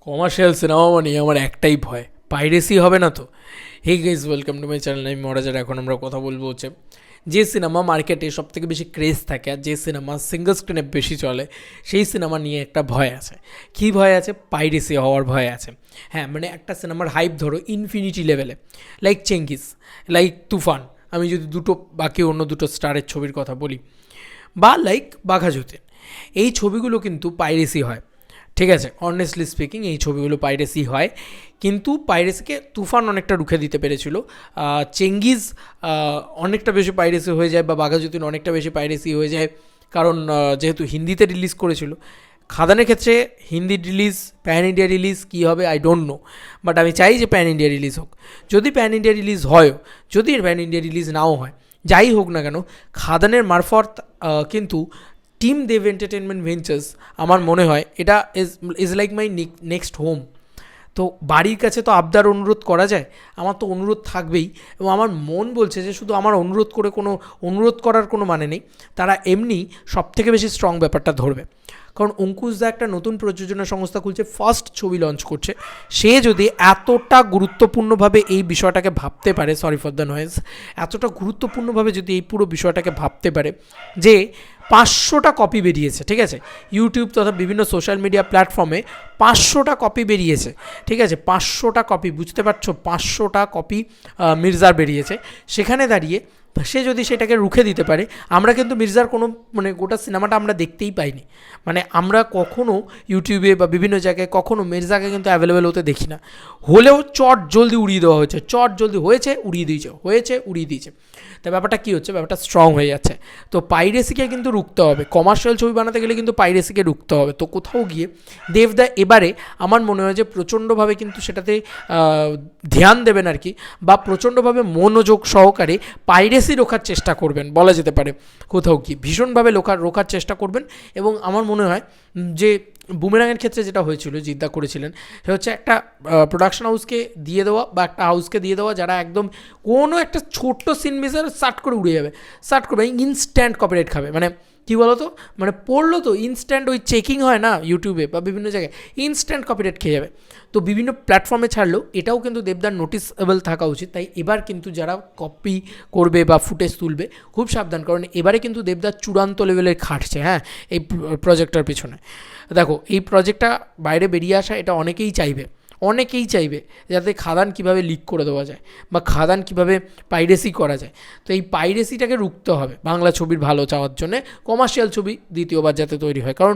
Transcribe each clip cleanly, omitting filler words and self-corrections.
Commercial cinema মানে আমার একটাই ভয়, পাইরেসি হবে না তো। Hey guys, welcome to my channel. আমি মহারাজার। এখন আমরা কথা বলবো হচ্ছে যে সিনেমা মার্কেটে সবথেকে বেশি ক্রেজ থাকে আর যে সিনেমা সিঙ্গল স্ক্রিনে বেশি চলে, সেই সিনেমা নিয়ে একটা ভয় আছে। কী ভয় আছে? পাইরেসি হওয়ার ভয় আছে। হ্যাঁ, মানে একটা সিনেমার হাইপ ধরো ইনফিনিটি লেভেলে, লাইক চেঙ্গিস, লাইক তুফান, আমি যদি বাকি অন্য দুটো স্টারের ছবির কথা বলি, বা লাইক বাঘা যতীন, এই ছবিগুলো কিন্তু পাইরেসি হয়। ঠিক আছে, অনেস্টলি স্পিকিং এই ছবিগুলো পাইরেসি হয়, কিন্তু পাইরেসিকে তুফান অনেকটা রুখে দিতে পেরেছিল। চেঙ্গিজ অনেকটা বেশি পাইরেসি হয়ে যায়, বা বাঘা যতীন অনেকটা বেশি পাইরেসি হয়ে যায়, কারণ যেহেতু হিন্দিতে রিলিজ করেছিল। খাদানের ক্ষেত্রে Hindi release, pan India release কী হবে আই ডোন্ট নো, বাট আমি চাই যে প্যান ইন্ডিয়া রিলিজ হোক। যদি প্যান ইন্ডিয়া রিলিজ হয়ও, যদি প্যান ইন্ডিয়া রিলিজ নাও হয়, যাই হোক না কেন, খাদানের মারফত কিন্তু টিম দেব এন্টারটেনমেন্ট ভেঞ্চার্স, আমার মনে হয় এটা is like my next home. তো বাড়ির কাছে তো আবদার অনুরোধ করা যায়, আমার তো অনুরোধ থাকবেই। এবং আমার মন বলছে যে শুধু আমার অনুরোধ করার কোনো মানে নেই, তারা এমনি সবথেকে বেশি স্ট্রং ব্যাপারটা ধরবে। কারণ অঙ্কুশদা একটা নতুন প্রযোজনা সংস্থা খুলছে, ফার্স্ট ছবি লঞ্চ করছে। সে যদি এতটা গুরুত্বপূর্ণভাবে এই বিষয়টাকে ভাবতে পারে, সরি ফর দ্য নয়েজ, এতটা গুরুত্বপূর্ণভাবে যদি এই পুরো বিষয়টাকে ভাবতে পারে যে 500টা কপি বেরিয়েছে, ঠিক আছে, ইউটিউব তথা বিভিন্ন সোশ্যাল মিডিয়া প্ল্যাটফর্মে 500টা কপি বেরিয়েছে, ঠিক আছে, 500টা কপি, বুঝতে পারছো, 500টা কপি মির্জার বেরিয়েছে। সেখানে দাঁড়িয়ে সে যদি সেটাকে রুখে দিতে পারে, আমরা কিন্তু মির্জার কোনো গোটা সিনেমাটা আমরা দেখতেই পাইনি। আমরা কখনও ইউটিউবে বা বিভিন্ন জায়গায় কখনও মির্জাকে কিন্তু অ্যাভেলেবেল হতে দেখি না। হলেও চট জলদি উড়িয়ে দেওয়া হয়েছে, চট জলদি হয়েছে উড়িয়ে দিয়েছে। তা ব্যাপারটা কী হচ্ছে, ব্যাপারটা স্ট্রং হয়ে যাচ্ছে। তো পাইরেসিকে কিন্তু রুখতে হবে, কমার্শিয়াল ছবি বানাতে গেলে কিন্তু পাইরেসিকে রুখতে হবে। তো কোথাও গিয়ে দেবদা এবারে আমার মনে হয় যে প্রচণ্ডভাবে কিন্তু সেটাতে ধ্যান দেবেন আর কি, বা প্রচণ্ডভাবে মনোযোগ সহকারে পাইরেসি রোখার চেষ্টা করবেন বলা যেতে পারে। কোথাও গিয়ে ভীষণভাবে রোখার চেষ্টা করবেন। এবং আমার মনে হয় যে বুমেরাংয়ের ক্ষেত্রে যেটা হয়েছিল, জিদ্দা করেছিলেন, সেটা হচ্ছে একটা প্রোডাকশন হাউসকে দিয়ে দেওয়া, বা একটা হাউসকে দিয়ে দেওয়া যারা একদম কোনো একটা ছোট্ট সিন মিসার সার্ট করে উড়ে যাবে, সার্ট করবে, ইনস্ট্যান্ট কপিরাইট খাবে। কী বলো তো, পড়লো তো ইনস্ট্যান্ট, ওই চেকিং হয় না ইউটিউবে বা বিভিন্ন জায়গায়, ইনস্ট্যান্ট কপিরাইট খেয়ে যাবে। তো বিভিন্ন প্ল্যাটফর্মে ছাড়লেও এটাও কিন্তু দেবদার নোটিসেবল থাকা উচিত। তাই এবার কিন্তু যারা কপি করবে বা ফুটেজ তুলবে খুব সাবধান, কারণ এবারে কিন্তু দেবদার চূড়ান্ত লেভেলের খাটছে। হ্যাঁ, এই প্রজেক্টটার পিছনে দেখো, এই প্রজেক্টটা বাইরে বেরিয়ে আসা, এটা অনেকেই চাইবে যাতে খাদান কিভাবে লিক করে দেওয়া যায়, বা খাদান কিভাবে পাইরেসি করা যায়। তো এই পাইরেসিটাকে রুখতে হবে বাংলা ছবির ভালো চাওয়ার জন্য, কমার্শিয়াল ছবি দ্বিতীয়বার যাতে তৈরি হয়। কারণ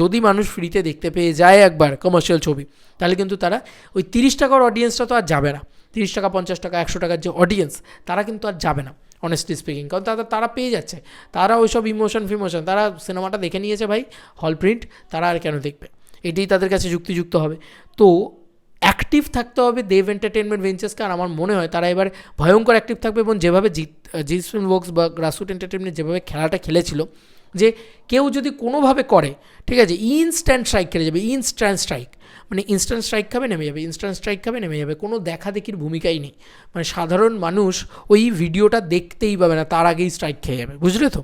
যদি মানুষ ফ্রিতে দেখতে পেয়ে যায় একবার কমার্শিয়াল ছবি, তাহলে কিন্তু তারা ওই 30 টাকার অডিয়েন্সটা তো আর যাবে না। 30 টাকা, 50 টাকা, 100 টাকার যে অডিয়েন্স, তারা কিন্তু আর যাবে না অনেস্টলি স্পিকিং। কারণ তারা পেয়ে যাচ্ছে, তারা ওইসব ইমোশন তারা সিনেমাটা দেখে নিয়েছে ভাই, হল প্রিন্ট, তারা আর কেন দেখবে? এটাই তাদের কাছে যুক্তিযুক্ত হবে। তো অ্যাক্টিভ থাকতে হবে দেব এন্টারটেনমেন্ট ভেঞ্চার্সকে। আর আমার মনে হয় তারা এবার ভয়ঙ্কর অ্যাক্টিভ থাকবে, এবং যেভাবে জিৎ ফিল্ম ওয়ার্কস বা গ্রাসরুট এন্টারটেনমেন্ট যেভাবে খেলাটা খেলেছিল, যে কেউ যদি কোনোভাবে করে, ঠিক আছে, ইনস্ট্যান্ট স্ট্রাইক খেলে যাবে, ইনস্ট্যান্ট স্ট্রাইক খাবে, নেমে যাবে, কোনো দেখাদেখির ভূমিকাই নেই। সাধারণ মানুষ ওই ভিডিওটা দেখতেই পাবে না, তার আগেই স্ট্রাইক খেয়ে যাবে, বুঝলে তো,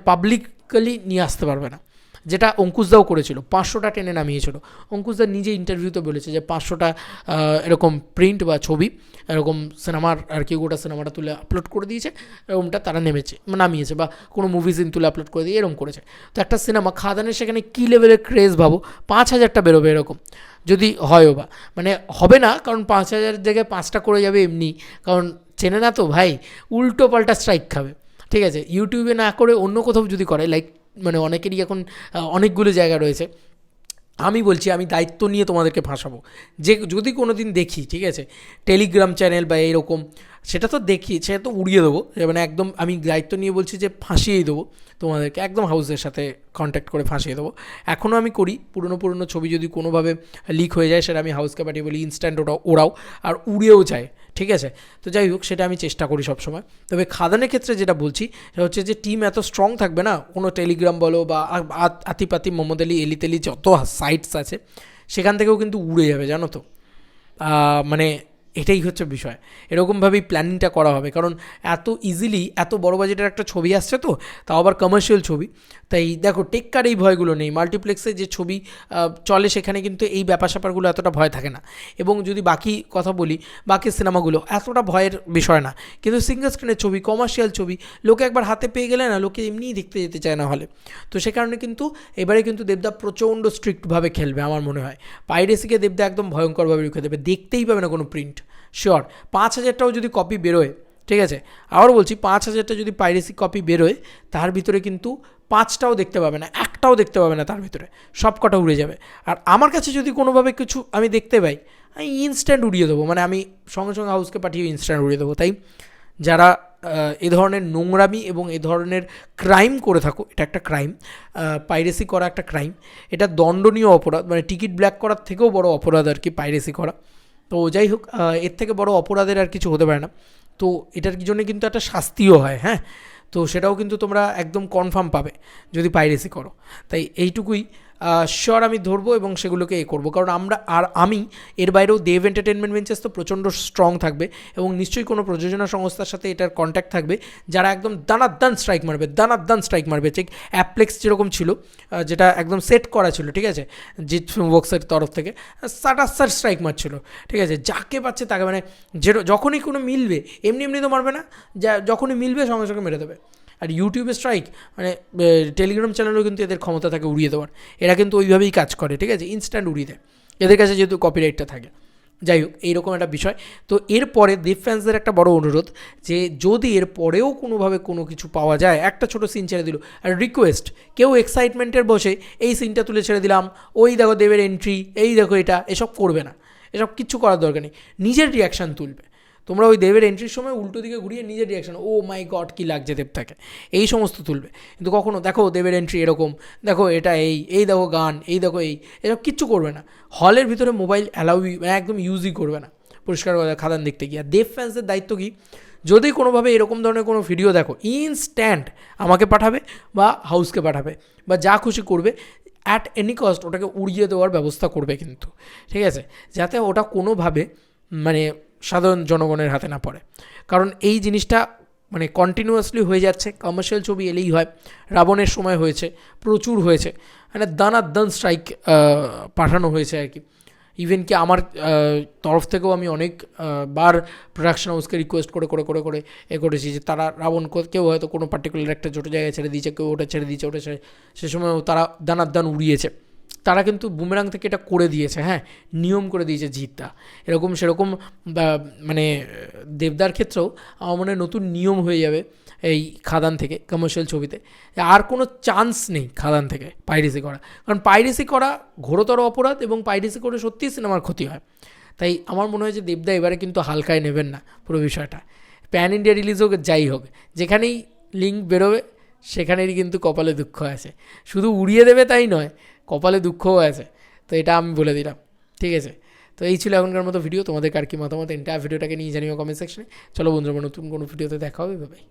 পাবলিকলি নিয়ে আসতে পারবে না। যেটা অঙ্কুশদাও করেছিল, 500টা টেনে নামিয়েছিল। অঙ্কুশদা নিজে ইন্টারভিউতে বলেছে যে 500টা এরকম প্রিন্ট বা ছবি এরকম সিনেমার আর কি, গোটা সিনেমাটা তুলে আপলোড করে দিয়েছে, এরকমটা তারা নামিয়েছে, বা কোনো মুভি সিন তুলে আপলোড করে দিয়ে এরকম করেছে। তো একটা সিনেমা খাদানের সেখানে কী লেভেলের ক্রেজ ভাবো, 5000টা বেরোবে এরকম যদি হয়ও, বা হবে না, কারণ 5000 জায়গায় 5টা করে যাবে এমনি, কারণ চেনে না তো ভাই, উল্টো পাল্টা স্ট্রাইক খাবে। ঠিক আছে, ইউটিউবে না করে অন্য কোথাও যদি করে, লাইক অনেকেরই এখন অনেকগুলো জায়গা রয়েছে, আমি বলছি আমি দায়িত্ব নিয়ে তোমাদেরকে ফাঁসাবো, যে যদি কোনো দিন দেখি, ঠিক আছে, টেলিগ্রাম চ্যানেল বা এরকম, সেটা তো দেখি, সেটা তো উড়িয়ে দেবো, একদম আমি দায়িত্ব নিয়ে বলছি যে ফাঁসিয়েই দেবো তোমাদেরকে, একদম হাউসের সাথে কন্ট্যাক্ট করে ফাঁসিয়ে দেবো। এখনও আমি করি, পুরনো ছবি যদি কোনোভাবে লিক হয়ে যায়, সেটা আমি হাউসকে পাঠিয়ে বলি ইনস্ট্যান্ট ওরাও, আর উড়িয়েও যায়, ঠিক আছে। তো যাই হোক, সেটা আমি চেষ্টা করি সবসময়। তবে খাদানের ক্ষেত্রে যেটা বলছি, সেটা হচ্ছে যে টিম এত স্ট্রং থাকবে না, কোনো টেলিগ্রাম বলো বা আতিপাতি, মোহাম্মদ আলী, এলিতেলি, যত সাইটস আছে, সেখান থেকেও কিন্তু উড়ে যাবে, জানো তো। এটাই হচ্ছে বিষয়। এরকমভাবেই প্ল্যানিংটা করা হবে, কারণ এত ইজিলি এত বড় বাজেটের একটা ছবি আসছে তো, তাও আবার কমার্শিয়াল ছবি। তাই দেখো টেক্কার এই ভয়গুলো নেই, মাল্টিপ্লেক্সে যে ছবি চলে সেখানে কিন্তু এই ব্যাপার স্যাপারগুলো এতটা ভয় থাকে না। এবং যদি বাকি কথা বলি, বাকি সিনেমাগুলো এতটা ভয়ের বিষয় না, কিন্তু সিঙ্গল স্ক্রিনের ছবি, কমার্শিয়াল ছবি লোকে একবার হাতে পেয়ে গেলে না, লোকে এমনিই দেখতে যেতে চায় না হলে। তো সে কারণে কিন্তু এবারে কিন্তু দেবদা প্রচণ্ড স্ট্রিক্টভাবে খেলবে আমার মনে হয়। পাইরেসিকে দেবদা একদম ভয়ঙ্করভাবে রুখে দেবে, দেখতেই পাবে না কোনো প্রিন্ট। শিওর 5,000টাও যদি কপি বেরোয়, ঠিক আছে, আবারও বলছি 5,000টা যদি পাইরেসি কপি বেরোয়, তার ভিতরে কিন্তু 5টাও দেখতে পাবে না, একটাও দেখতে পাবে না তার ভিতরে, সব কটা উড়ে যাবে। আর আমার কাছে যদি কোনোভাবে কিছু আমি দেখতে পাই, আমি ইনস্ট্যান্ট উড়িয়ে দেবো, মানে আমি সঙ্গে সঙ্গে হাউসকে পাঠিয়ে ইনস্ট্যান্ট উড়িয়ে দেবো। তাই যারা এ ধরনের নোংরামি এবং এ ধরনের ক্রাইম করে থাকো, এটা একটা ক্রাইম, পাইরেসি করা একটা ক্রাইম, এটা দণ্ডনীয় অপরাধ, মানে টিকিট ব্ল্যাক করার থেকেও বড় অপরাধ আর কি পাইরেসি করা। তো যাই হোক, এর থেকে বড় অপরাধের আর কিছু হতে পারে না। তো এটার জন্য কিন্তু একটা শাস্তিও হয়, হ্যাঁ, তো সেটাও কিন্তু তোমরা একদম কনফার্ম পাবে যদি পাইরেসি করো। তাই এইটুকুই শিওর আমি ধরবো এবং সেগুলোকে করবো, কারণ আমি এর বাইরেও দেব এন্টারটেনমেন্ট ভেঞ্চার্স তো প্রচণ্ড স্ট্রং থাকবে, এবং নিশ্চয়ই কোনো প্রযোজনা সংস্থার সাথে এটার কন্ট্যাক্ট থাকবে যারা একদম দানাদান স্ট্রাইক মারবে, ঠিক অ্যাপ্লেক্স যেরকম ছিল, যেটা একদম সেট করা ছিল, ঠিক আছে, জিৎ ফিল্মওয়ার্কসের তরফ থেকে সাটাসার স্ট্রাইক মারছিল, ঠিক আছে, যাকে পাচ্ছে তাকে, মানে যখনই কোনো মিলবে এমনি তো মারবে না, যখনই মিলবে সঙ্গে সঙ্গে মেরে দেবে। আর ইউটিউবে স্ট্রাইক, মানে টেলিগ্রাম চ্যানেলেও কিন্তু এদের ক্ষমতা থাকে উড়িয়ে দেওয়ার, এরা কিন্তু ওইভাবেই কাজ করে, ঠিক আছে, ইনস্ট্যান্ট উড়িয়ে দেয়, এদের কাছে যেহেতু কপিরাইটটা থাকে। যাই হোক, এইরকম একটা বিষয়। তো এরপরে দেব ফ্যান্সদের একটা বড় অনুরোধ, যে যদি এর পরেও কোনোভাবে কোনো কিছু পাওয়া যায়, একটা ছোটো সিন ছেড়ে দিল, আর রিকোয়েস্ট, কেউ এক্সাইটমেন্টের বসে এই সিনটা তুলে ছেড়ে দিলাম, ওই দেখো দেবের এন্ট্রি, এই দেখো এটা, এসব করবে না, এসব কিচ্ছু করার দরকার নেই। নিজের রিয়াকশান তুলবে তোমরা, ওই দেবের এন্ট্রির সময় উল্টো দিকে ঘুরিয়ে নিজের রিয়াকশান, ও মাই গড কী লাগছে দেবটাকে, এই সমস্ত তুলবে। কিন্তু কখনো দেখো দেবের এন্ট্রি এরকম, দেখো এটা এই দেখো গান, এই দেখো এসব কিচ্ছু করবে না। হলের ভিতরে মোবাইল একদম ইউজই করবে না পরিষ্কার খাদান দেখতে গিয়ে। আর দেব ফ্যান্সদের দায়িত্ব কি, যদি কোনোভাবে এরকম ধরনের কোনো ভিডিও দেখো, ইনস্ট্যান্ট আমাকে পাঠাবে বা হাউসকে পাঠাবে, বা যা খুশি করবে, অ্যাট এনি কস্ট ওটাকে উড়িয়ে দেওয়ার ব্যবস্থা করবে কিন্তু, ঠিক আছে, যাতে ওটা কোনোভাবে মানে সাধারণ জনগণের হাতে না পড়ে। কারণ এই জিনিসটা মানে কন্টিনিউয়াসলি হয়ে যাচ্ছে, কমার্শিয়াল ছবি এলেই হয়, রাবণের সময় হয়েছে, প্রচুর হয়েছে, মানে দান স্ট্রাইক পাঠানো হয়েছে আর কি। ইভেন কি আমার তরফ থেকেও আমি অনেক বার প্রোডাকশন হাউসকে রিকোয়েস্ট করে করেছি যে তারা রাবণ, কেউ হয়তো কোনো পার্টিকুলার একটা ছোটো জায়গায় ছেড়ে দিয়েছে, কেউ ওটা ছেড়ে দিয়েছে, সে সময় তারা দান উড়িয়েছে। তারা কিন্তু বুমেরাং থেকে এটা করে দিয়েছে, হ্যাঁ, নিয়ম করে দিয়েছে জিতটা, এরকম সেরকম, মানে দেবদার ক্ষেত্রেও আমার মনে হয় নতুন নিয়ম হয়ে যাবে এই খাদান থেকে কমার্শিয়াল ছবিতে, আর কোনো চান্স নেই খাদান থেকে পাইরেসি করা, কারণ পাইরেসি করা ঘোরতর অপরাধ, এবং পাইরেসি করে সত্যিই সিনেমার ক্ষতি হয়। তাই আমার মনে হয় যে দেবদা এবারে কিন্তু হালকায় নেবেন না পুরো বিষয়টা, প্যান ইন্ডিয়া রিলিজ হোক যাই হোক, যেখানেই লিঙ্ক বেরোবে সেখানেরই কিন্তু কপালে দুঃখ আছে, শুধু উড়িয়ে দেবে তাই নয়, কপালে দুঃখও আছে। তো এটা আমি বলে দিলাম, ঠিক আছে। তো এই ছিল এখনকার মতো ভিডিও, তোমাদের কার কি মতামত এন্টায়ার ভিডিওটাকে নিয়ে জানিও কমেন্ট সেকশনে। চলো বন্ধুরা, নতুন কোনো ভিডিওতে দেখা হবে, বাই।